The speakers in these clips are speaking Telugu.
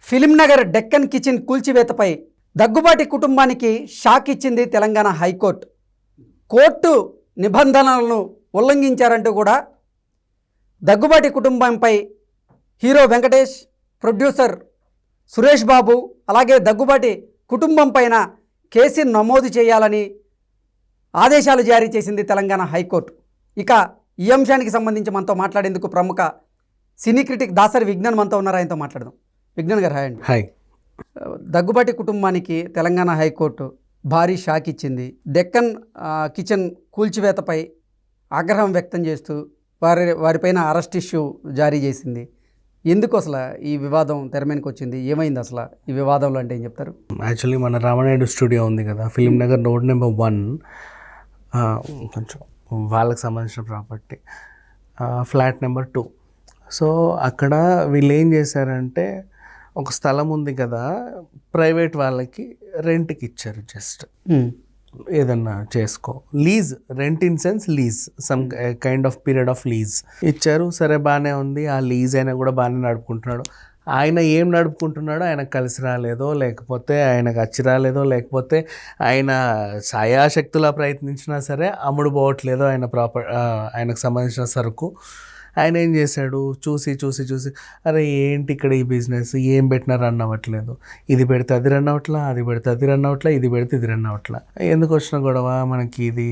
ఫిలింనగర్ డెక్కన్ కిచెన్ కూల్చివేతపై దగ్గుబాటి కుటుంబానికి షాక్ ఇచ్చింది తెలంగాణ హైకోర్టు. కోర్టు నిబంధనలను ఉల్లంఘించారంటూ కూడా దగ్గుబాటి కుటుంబంపై హీరో వెంకటేష్, ప్రొడ్యూసర్ సురేష్ బాబు, అలాగే దగ్గుబాటి కుటుంబం పైన కేసు నమోదు చేయాలని ఆదేశాలు జారీ చేసింది తెలంగాణ హైకోర్టు. ఇక ఈ అంశానికి సంబంధించి మనతో మాట్లాడేందుకు ప్రముఖ సినీ క్రిటిక్ దాసరి విజ్ఞాన్ మనతో ఉన్నారు. ఆయనతో మాట్లాడదాం. విజ్ఞాన్ గారు, హాయ్ అండి. హాయ్. దగ్గుబాటి కుటుంబానికి తెలంగాణ హైకోర్టు భారీ షాక్ ఇచ్చింది. డెక్కన్ కిచెన్ కూల్చివేతపై ఆగ్రహం వ్యక్తం చేస్తూ వారిపైన అరెస్ట్ ఇష్యూ జారీ చేసింది. ఎందుకు అసలు ఈ వివాదం తెరమీదకి వచ్చింది? ఏమైంది అసలు ఈ వివాదంలో అంటే ఏం చెప్తారు? యాక్చువల్లీ మన రామానాయుడు స్టూడియో ఉంది కదా, ఫిలింనగర్ రోడ్ నెంబర్ 1, కొంచెం వాళ్ళకి సంబంధించిన ప్రాపర్టీ, ఫ్లాట్ నెంబర్ 2. సో అక్కడ వీళ్ళు ఏం చేశారంటే, ఒక స్థలం ఉంది కదా, ప్రైవేట్ వాళ్ళకి రెంట్కి ఇచ్చారు. జస్ట్ ఏదన్నా చేసుకో, lease, rent in sense lease, some kind of period of lease ఇచ్చారు. సరే, బాగానే ఉంది. ఆ లీజ్ అయినా కూడా బాగానే నడుపుకుంటున్నాడు. ఆయన ఏం నడుపుకుంటున్నాడో ఆయనకు కలిసి రాలేదో, లేకపోతే ఆయనకు అచ్చి రాలేదో, లేకపోతే ఆయన సాయాశక్తులా ప్రయత్నించినా సరే అమ్ముడు పోవట్లేదో ఆయనకు సంబంధించిన సరుకు. ఆయన ఏం చేశాడు, చూసి అరే ఏంటి ఇక్కడ ఈ బిజినెస్, ఏం పెట్టినా రన్ అవ్వట్లేదు, ఇది పెడితే అది రన్ అవ్వట్లా, అది పెడితే అది రన్ అవ్వట్లా, ఇది పెడితే ఇది రన్ అవ్వట్లా, ఎందుకు వచ్చిన గొడవ మనకి, ఇది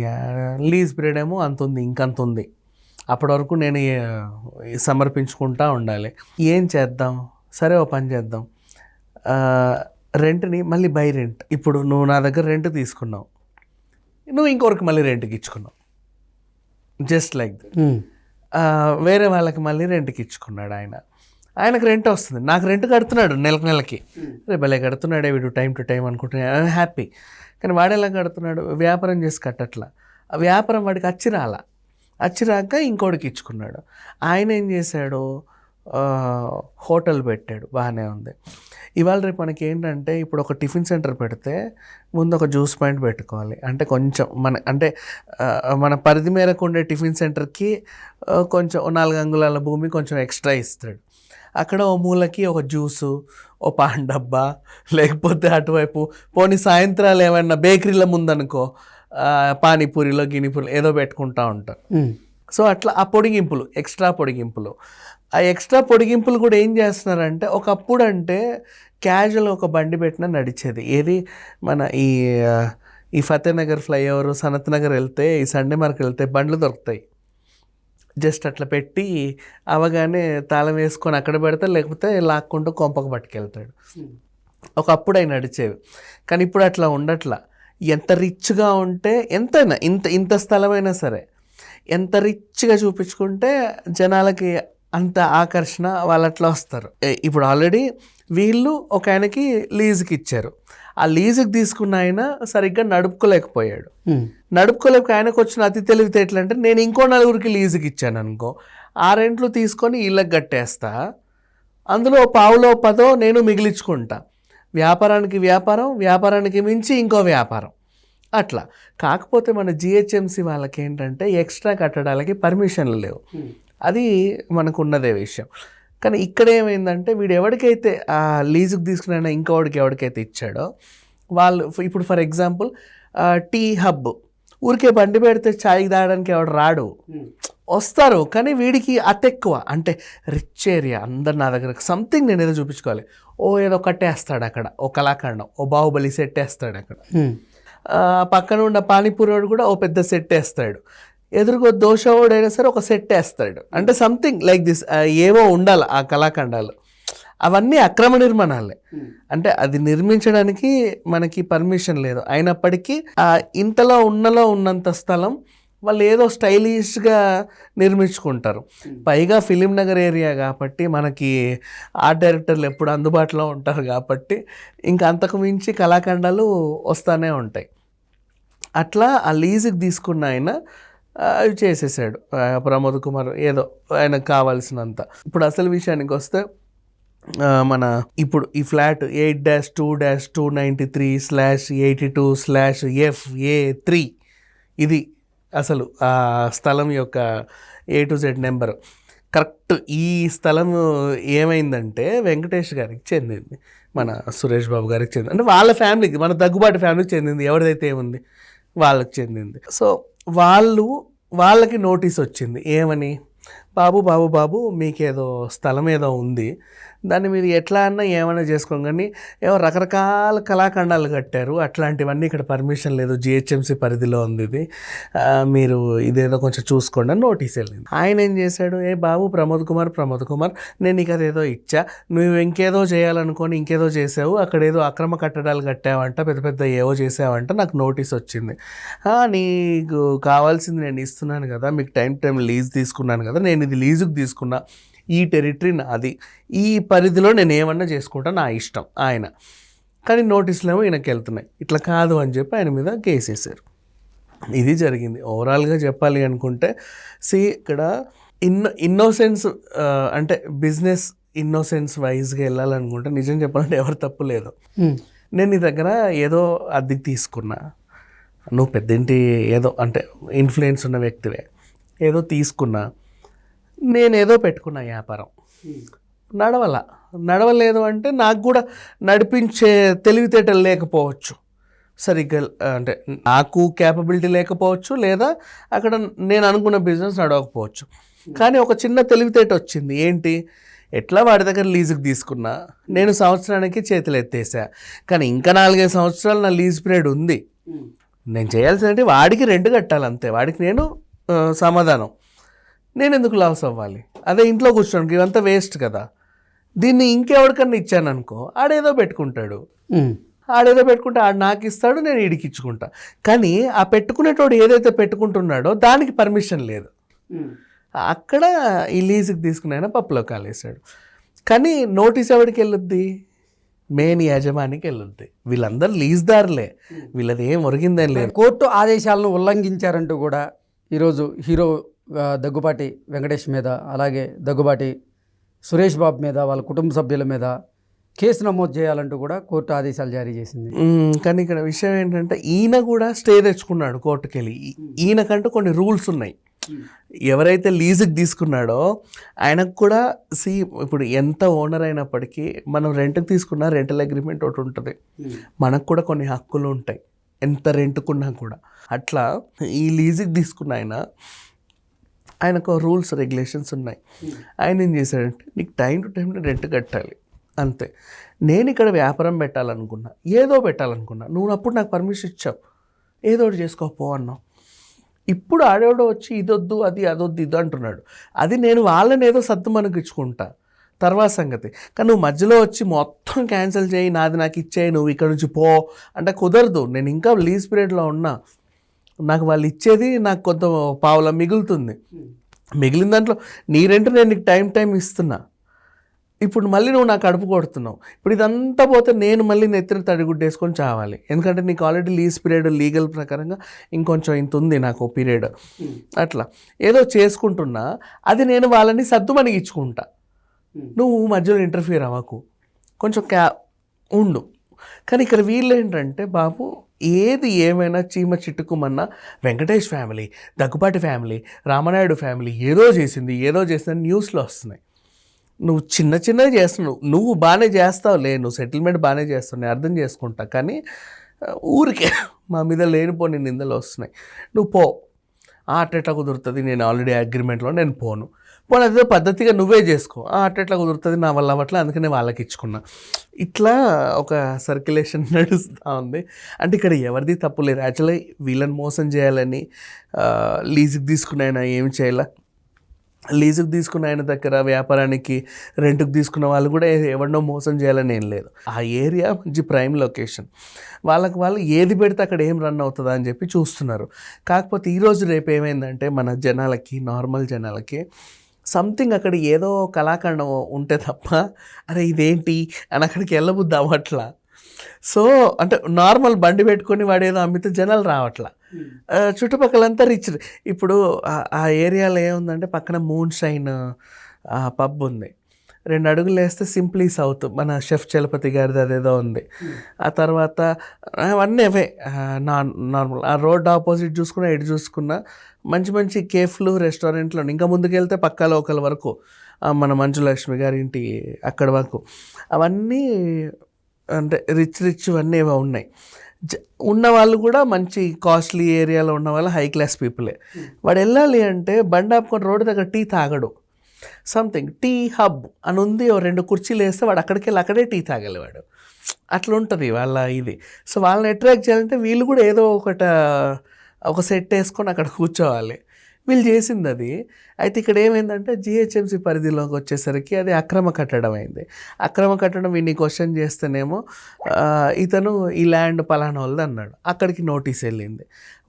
లీజ్ పీరియడ్ ఏమో అంత ఉంది, ఇంకంత ఉంది, అప్పటి వరకు నేను సమర్పించుకుంటా ఉండాలి. ఏం చేద్దాం, సరే ఓ పని చేద్దాం, రెంట్ని మళ్ళీ బై రెంట్. ఇప్పుడు నువ్వు నా దగ్గర రెంట్ తీసుకున్నావు, నువ్వు ఇంకొకరికి మళ్ళీ రెంట్కి ఇచ్చుకున్నావు, జస్ట్ లైక్ దట్. వేరే వాళ్ళకి మళ్ళీ రెంట్కి ఇచ్చుకున్నాడు. ఆయనకు రెంట్ వస్తుంది, నాకు రెంట్ కడుతున్నాడు నెలకి. రే భలే కడుతున్నాడే వీడు, టైం టు టైం అనుకుంటున్నాడు, హ్యాపీ. కానీ వాడు ఎలా కడుతున్నాడు, వ్యాపారం చేసి కట్టట్లా. ఆ వ్యాపారం వాడికి అచ్చిరాక ఇంకోటికి ఇచ్చుకున్నాడు. ఆయన ఏం చేశాడు, హోటల్ పెట్టాడు, బాగానే ఉంది. ఇవాళ రేపు మనకి ఏంటంటే, ఇప్పుడు ఒక టిఫిన్ సెంటర్ పెడితే ముందు ఒక జ్యూస్ పాయింట్ పెట్టుకోవాలి. అంటే కొంచెం మన పరిధి మేరకు ఉండే టిఫిన్ సెంటర్కి కొంచెం 4 అంగుళాల భూమి కొంచెం ఎక్స్ట్రా ఇస్తాడు. అక్కడ ఓ మూలకి ఒక జ్యూసు, ఓ పాన్ డబ్బా, లేకపోతే అటువైపు పోనీ సాయంత్రాలు ఏమైనా బేకరీల ముందనుకో పానీపూరిలో గినిపూరిలో ఏదో పెట్టుకుంటూ ఉంటారు. సో అట్లా ఆ పొడిగింపులు, ఎక్స్ట్రా పొడిగింపులు, ఆ ఎక్స్ట్రా పొడిగింపులు కూడా ఏం చేస్తున్నారంటే, ఒకప్పుడు అంటే క్యాజువల్ ఒక బండి పెట్టినా నడిచేది. ఏది మన ఈ ఫతేనగర్ ఫ్లైఓవర్, సనత్ నగర్ వెళ్తే, ఈ సండే మార్కెట్ వెళ్తే బండ్లు దొరుకుతాయి. జస్ట్ అట్లా పెట్టి అవగానే తాళం వేసుకొని అక్కడ పెడతాడు, లేకపోతే లాక్కుంటూ కొంపకు పట్టుకెళ్తాడు. ఒకప్పుడు అవి నడిచేవి. కానీ ఇప్పుడు అట్లా ఉండట్లా. ఎంత రిచ్గా ఉంటే, ఎంతైనా ఇంత స్థలమైనా సరే ఎంత రిచ్గా చూపించుకుంటే జనాలకి అంత ఆకర్షణ, వాళ్ళు అట్లా వస్తారు. ఇప్పుడు ఆల్రెడీ వీళ్ళు ఒక ఆయనకి లీజుకి ఇచ్చారు. ఆ లీజుకి తీసుకున్న ఆయన సరిగ్గా నడుపుకోలేకపోయాడు. ఆయనకు వచ్చిన అతి తెలివితేటలు అంటే, నేను ఇంకో 4 లీజుకి ఇచ్చాను అనుకో, ఆ రెంట్లు తీసుకొని ఇళ్ళకి కట్టేస్తా, అందులో 5-10 నేను మిగిలించుకుంటా. వ్యాపారానికి వ్యాపారం, వ్యాపారానికి మించి ఇంకో వ్యాపారం, అట్లా. కాకపోతే మన జిహెచ్ఎంసి వాళ్ళకి ఏంటంటే, ఎక్స్ట్రా కట్టడాలకి పర్మిషన్లు లేవు. అది మనకు ఉన్నదే విషయం. కానీ ఇక్కడ ఏమైందంటే, వీడు ఎవరికైతే ఆ లీజుకి తీసుకున్న ఇంకోడికి ఎవరికైతే ఇచ్చాడో వాళ్ళు, ఇప్పుడు ఫర్ ఎగ్జాంపుల్ టీ హబ్, ఊరికే బండి పెడితే ఛాయ్ తాగడానికి ఎవడు రాడు, వస్తారు. కానీ వీడికి అతెక్కువ, అంటే రిచ్ ఏరియా, అందరు నా దగ్గర సంథింగ్ నేను ఏదో చూపించుకోవాలి, ఏదో కట్టేస్తాడు అక్కడ, ఓ కళాఖండం, ఓ బాహుబలి సెట్ వేస్తాడు అక్కడ. పక్కన ఉన్న పానీపూరి వాడు కూడా ఓ పెద్ద సెట్ వేస్తాడు, ఎదురుగో దోషవాడైనా సరే ఒక సెట్ వేస్తాడు. అంటే సంథింగ్ లైక్ దిస్ ఏవో ఉండాలి ఆ కళాఖండాలు. అవన్నీ అక్రమ నిర్మాణాలే. అంటే అది నిర్మించడానికి మనకి పర్మిషన్ లేదు. అయినప్పటికీ ఇంతలో ఉన్నంత స్థలం వాళ్ళు ఏదో స్టైలిష్గా నిర్మించుకుంటారు. పైగా ఫిలింనగర్ ఏరియా కాబట్టి మనకి ఆర్ట్ డైరెక్టర్లు ఎప్పుడు అందుబాటులో ఉంటారు కాబట్టి ఇంకా అంతకు మించి కళాఖండాలు వస్తూనే ఉంటాయి. అట్లా ఆ లీజుకి తీసుకున్న ఆయన అవి చేసేసాడు, ప్రమోద్ కుమార్, ఏదో ఆయనకు కావాల్సినంత. ఇప్పుడు అసలు విషయానికి వస్తే, ఇప్పుడు ఈ ఫ్లాట్ 8-2-293/82/FA3 ఇది అసలు ఆ స్థలం యొక్క A to Z number. Correct ఈ స్థలం ఏమైందంటే వెంకటేష్ గారికి చెందింది, మన సురేష్ బాబు గారికి చెందింది, అంటే వాళ్ళ ఫ్యామిలీకి, మన దగ్గుబాటి ఫ్యామిలీకి చెందింది, ఎవరిదైతే ఏముంది వాళ్ళకి చెందింది. సో వాళ్ళకి నోటీస్ వచ్చింది, ఏమని, బాబు బాబు బాబు మీకేదో స్థలం ఏదో ఉంది, దాన్ని మీరు ఎట్లా అన్నా ఏమైనా చేసుకోండి, కానీ ఏమో రకరకాల కళాఖండాలు కట్టారు, అట్లాంటివన్నీ ఇక్కడ పర్మిషన్ లేదు, జిహెచ్ఎంసీ పరిధిలో ఉంది ఇది, మీరు ఇదేదో కొంచెం చూసుకోండి అని నోటీస్ వెళ్ళింది. ఆయన ఏం చేశాడు, ఏ బాబు ప్రమోద్ కుమార్ నేను నీకు అదేదో ఇచ్చా, నువ్వు ఇంకేదో చేయాలనుకొని ఇంకేదో చేసావు, అక్కడ ఏదో అక్రమ కట్టడాలు కట్టావంట, పెద్ద పెద్ద ఏవో చేసావంట, నాకు నోటీస్ వచ్చింది, నీకు కావాల్సింది నేను ఇస్తున్నాను కదా, మీకు టైం లీజ్ తీసుకున్నాను కదా, నేను ఇది లీజుకు తీసుకున్నా, ఈ టెరిటరీ నాది, ఈ పరిధిలో నేను ఏమన్నా చేసుకుంటా, నా ఇష్టం ఆయన, కానీ నోటీసులు ఏమో ఈయనకి వెళ్తున్నాయి, ఇట్లా కాదు అని చెప్పి ఆయన మీద కేసు వేశారు. ఇది జరిగింది. ఓవరాల్గా చెప్పాలి అనుకుంటే ఇక్కడ ఇన్నోసెన్స్ అంటే బిజినెస్ ఇన్నోసెన్స్ వైజ్గా వెళ్ళాలనుకుంటే నిజం చెప్పాలంటే ఎవరు తప్పు లేదు. నేను నీ దగ్గర ఏదో అద్దెకి తీసుకున్నా, నువ్వు పెద్దింటి ఏదో అంటే ఇన్ఫ్లుయెన్స్ ఉన్న వ్యక్తివే, ఏదో తీసుకున్నా, నేనేదో పెట్టుకున్నా వ్యాపారం, నడవలేదు అంటే నాకు కూడా నడిపించే తెలివితేటలు లేకపోవచ్చు, సరిగ్గా అంటే నాకు క్యాపబిలిటీ లేకపోవచ్చు, లేదా అక్కడ నేను అనుకున్న బిజినెస్ నడవకపోవచ్చు, కానీ ఒక చిన్న తెలివితేట వచ్చింది, ఏంటి, ఎట్లా వాడి దగ్గర లీజుకి తీసుకున్నా, నేను సంవత్సరానికి చేతులు ఎత్తేసా, కానీ ఇంకా 4-5 సంవత్సరాలు నా లీజ్ పీరియడ్ ఉంది, నేను చేయాల్సిందంటే వాడికి రెంట్ కట్టాలి అంతే, వాడికి నేను సమాధానం, నేను ఎందుకు లాస్ అవ్వాలి, అదే ఇంట్లో కూర్చోడానికి ఇవంతా వేస్ట్ కదా, దీన్ని ఇంకెవరికన్నా ఇచ్చాను అనుకో ఆడేదో పెట్టుకుంటాడు, ఆడు నాకు ఇస్తాడు, నేను ఈడికి ఇచ్చుకుంటా, కానీ ఆ పెట్టుకునేటోడు ఏదైతే పెట్టుకుంటున్నాడో దానికి పర్మిషన్ లేదు, అక్కడ ఈ లీజుకి తీసుకున్న పప్పులో కాలేసాడు. కానీ నోటీస్ ఎవరికి వెళ్ళొద్ది, మెయిన్ యజమానికి వెళ్ళొద్ది, వీళ్ళందరూ లీజ్దారులే, వీళ్ళది ఏం ఒరిగిందని లేదు. కోర్టు ఆదేశాలను ఉల్లంఘించారంటూ కూడా ఈరోజు హీరో దగ్గుబాటి వెంకటేష్ మీద, అలాగే దగ్గుబాటి సురేష్ బాబు మీద, వాళ్ళ కుటుంబ సభ్యుల మీద కేసు నమోదు చేయాలంటూ కూడా కోర్టు ఆదేశాలు జారీ చేసింది. కానీ ఇక్కడ విషయం ఏంటంటే ఈయన కూడా స్టే తెచ్చుకున్నాడు కోర్టుకి వెళ్ళి, ఈయనకంటూ కొన్ని రూల్స్ ఉన్నాయి, ఎవరైతే లీజుకి తీసుకున్నాడో ఆయనకు కూడా ఇప్పుడు ఎంత ఓనర్ అయినప్పటికీ మనం రెంట్కి తీసుకున్న రెంటల్ అగ్రిమెంట్ ఒకటి ఉంటుంది, మనకు కూడా కొన్ని హక్కులు ఉంటాయి ఎంత రెంట్కున్నా కూడా. అట్లా ఈ లీజుకి తీసుకున్న ఆయనకు రూల్స్ రెగ్యులేషన్స్ ఉన్నాయి. ఆయన ఏం చేశాడంటే, నీకు టైం టు టైం రెంట్ కట్టాలి అంతే. నేను ఇక్కడ వ్యాపారం పెట్టాలనుకున్నా, ఏదో పెట్టాలనుకున్నా, నువ్వు అప్పుడు నాకు పర్మిషన్ ఇచ్చావు, ఏదో ఒకటి చేసుకోపో అన్నావు. ఇప్పుడు ఆడేవాడో వచ్చి ఇదొద్దు అది అదొద్దు ఇది అంటున్నాడు, అది నేను వాళ్ళని ఏదో సత్తు మనకు ఇచ్చుకుంటా, తర్వాత సంగతి. కానీ నువ్వు మధ్యలో వచ్చి మొత్తం క్యాన్సిల్ చేయి, నాది నాకు ఇచ్చేయి, నువ్వు ఇక్కడ నుంచి పో అంటే కుదరదు. నేను ఇంకా లీజ్ పీరియడ్లో ఉన్నా, నాకు వాళ్ళు ఇచ్చేది నాకు కొంత పావులా మిగులుతుంది, మిగిలిన దాంట్లో నీ రెంట్ నేను నీకు టైం ఇస్తున్నా, ఇప్పుడు మళ్ళీ నువ్వు నాకు కడుపు కొడుతున్నావు, ఇప్పుడు ఇదంతా పోతే నేను మళ్ళీ నెత్తిన తడిగుడ్డు వేసుకొని చావాలి, ఎందుకంటే నీకు ఆల్రెడీ లీజ్ పీరియడ్ లీగల్ ప్రకారంగా ఇంకొంచెం ఇంత ఉంది నాకు పీరియడ్, అట్లా ఏదో చేసుకుంటున్నా, అది నేను వాళ్ళని సర్దుమణిగి ఇచ్చుకుంటా, నువ్వు మధ్యలో ఇంటర్ఫియర్ అవ్వకు, కొంచెం ఉండు. కానీ ఇక్కడ వీళ్ళు ఏంటంటే, బాబు ఏది ఏమైనా చీమ చిట్టుకుమన్నా Venkatesh family, Daggubati family, Ramanaidu family ఏదో చేసింది న్యూస్లో వస్తున్నాయి. నువ్వు చిన్నవి చేస్తున్నావు, నువ్వు బాగానే చేస్తావులే, నువ్వు సెటిల్మెంట్ బాగానే చేస్తావు, నేను అర్థం చేసుకుంటా, కానీ ఊరికే మా మీద లేనిపోని నిందలు వస్తున్నాయి. నువ్వు పో, అట్టెట్లా కుదురుతుంది, నేను ఆల్రెడీ అగ్రిమెంట్లో నేను పోను, అదే పద్ధతిగా నువ్వే చేసుకో, అట్టెట్లా కుదురుతుంది, నా వల్ల అవ్వట్లే, అందుకనే వాళ్ళకి ఇచ్చుకున్నా. ఇట్లా ఒక సర్క్యులేషన్ నడుస్తూ ఉంది. అంటే ఇక్కడ ఎవరిది తప్పు లేదు, యాక్చువల్లీ వీళ్ళని మోసం చేయాలని లీజుకి తీసుకున్న ఆయన ఏమి చేయాల, లీజుకి తీసుకున్న ఆయన దగ్గర వ్యాపారానికి రెంట్కి తీసుకున్న వాళ్ళు కూడా ఎవరినో మోసం చేయాలని ఏం లేదు. ఆ ఏరియా మంచి ప్రైమ్ లొకేషన్, వాళ్ళు ఏది పెడితే అక్కడ ఏం రన్ అవుతుందా అని చెప్పి చూస్తున్నారు. కాకపోతే ఈరోజు రేపు ఏమైందంటే, మన జనాలకి, నార్మల్ జనాలకి సంథింగ్ అక్కడ ఏదో కళాఖండం ఉంటే తప్ప అరే ఇదేంటి అని అక్కడికి వెళ్ళబుద్ది అవ్వట్లా. సో అంటే నార్మల్ బండి పెట్టుకొని వాడు ఏదో అమ్మితే జనాలు రావట్లా, చుట్టుపక్కలంతా రిచ్. ఇప్పుడు ఆ ఏరియాలో ఏముందంటే పక్కన మూన్ షైన్ పబ్ ఉంది, 2 అడుగులు వేస్తే సింప్లీ సౌత్ మన షెఫ్ చలపతి గారిది అదేదో ఉంది. ఆ తర్వాత అవన్నీ అవే నార్మల్. ఆ రోడ్ ఆపోజిట్ చూసుకున్నా, ఎటు చూసుకున్నా మంచి మంచి కేఫ్లు, రెస్టారెంట్లు. ఇంకా ముందుకెళ్తే పక్కా లోకల్ వరకు మన మంజులక్ష్మి గారి ఇంటి అక్కడ వరకు అవన్నీ అంటే రిచ్ అన్నీ ఏవో ఉన్నాయి. ఉన్న వాళ్ళు కూడా మంచి కాస్ట్లీ ఏరియాలో ఉన్న వాళ్ళు హై క్లాస్ పీపులే. వాడు వెళ్ళాలి అంటే బండి ఆపుకొని రోడ్డు దగ్గర టీ తాగడు. సంథింగ్ టీ హబ్ అని ఉంది, 2 కుర్చీలు వేస్తే వాడు అక్కడికి వెళ్ళి అక్కడే టీ తాగలేవాడు. అట్లా ఉంటుంది వాళ్ళ ఇది. సో వాళ్ళని అట్రాక్ట్ చేయాలంటే వీళ్ళు కూడా ఏదో ఒక సెట్ వేసుకొని అక్కడ కూర్చోవాలి. వీళ్ళు చేసింది అది. అయితే ఇక్కడ ఏమైందంటే జిహెచ్ఎంసీ పరిధిలోకి వచ్చేసరికి అది అక్రమ కట్టడం అయింది. అక్రమ కట్టడం వీడిని క్వశ్చన్ చేస్తేనేమో ఇతను ఈ ల్యాండ్ పలానా వాళ్ళది అన్నాడు. అక్కడికి నోటీస్ వెళ్ళింది.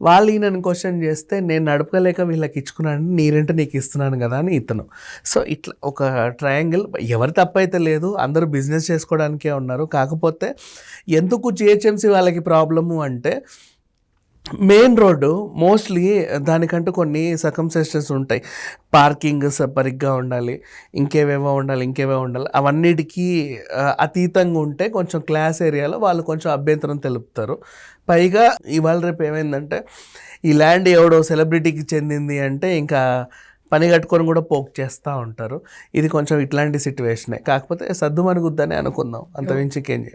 వాళ్ళు ఈయనని క్వశ్చన్ చేస్తే నేను నడపలేక వీళ్ళకి ఇచ్చుకున్నాను, నీ రెంట్ నీకు ఇస్తున్నాను కదా అని ఇతను. సో ఇట్లా ఒక ట్రయాంగిల్. ఎవరి తప్పైతే లేదు, అందరూ బిజినెస్ చేసుకోవడానికే ఉన్నారు. కాకపోతే ఎందుకు జిహెచ్ఎంసీ వాళ్ళకి ప్రాబ్లము అంటే మెయిన్ రోడ్డు మోస్ట్లీ దానికంటూ కొన్ని సర్కమ్స్టెన్సెస్ ఉంటాయి. పార్కింగ్ సరిగ్గా ఉండాలి, ఇంకేవేవో ఉండాలి. అవన్నిటికీ అతీతంగా ఉంటే కొంచెం క్లాస్ ఏరియాలో వాళ్ళు కొంచెం అభ్యంతరం తెలుపుతారు. పైగా ఇవాళ రేపు ఏమైందంటే ఈ ల్యాండ్ ఎవడో సెలబ్రిటీకి చెందింది అంటే ఇంకా పని కట్టుకొని కూడా పోక్ చేస్తూ ఉంటారు. ఇది కొంచెం ఇట్లాంటి సిట్యువేషనే. కాకపోతే సర్దుమణుగుద్దని అనుకుందాం, అంతమించి ఇంకేం చేయాలి.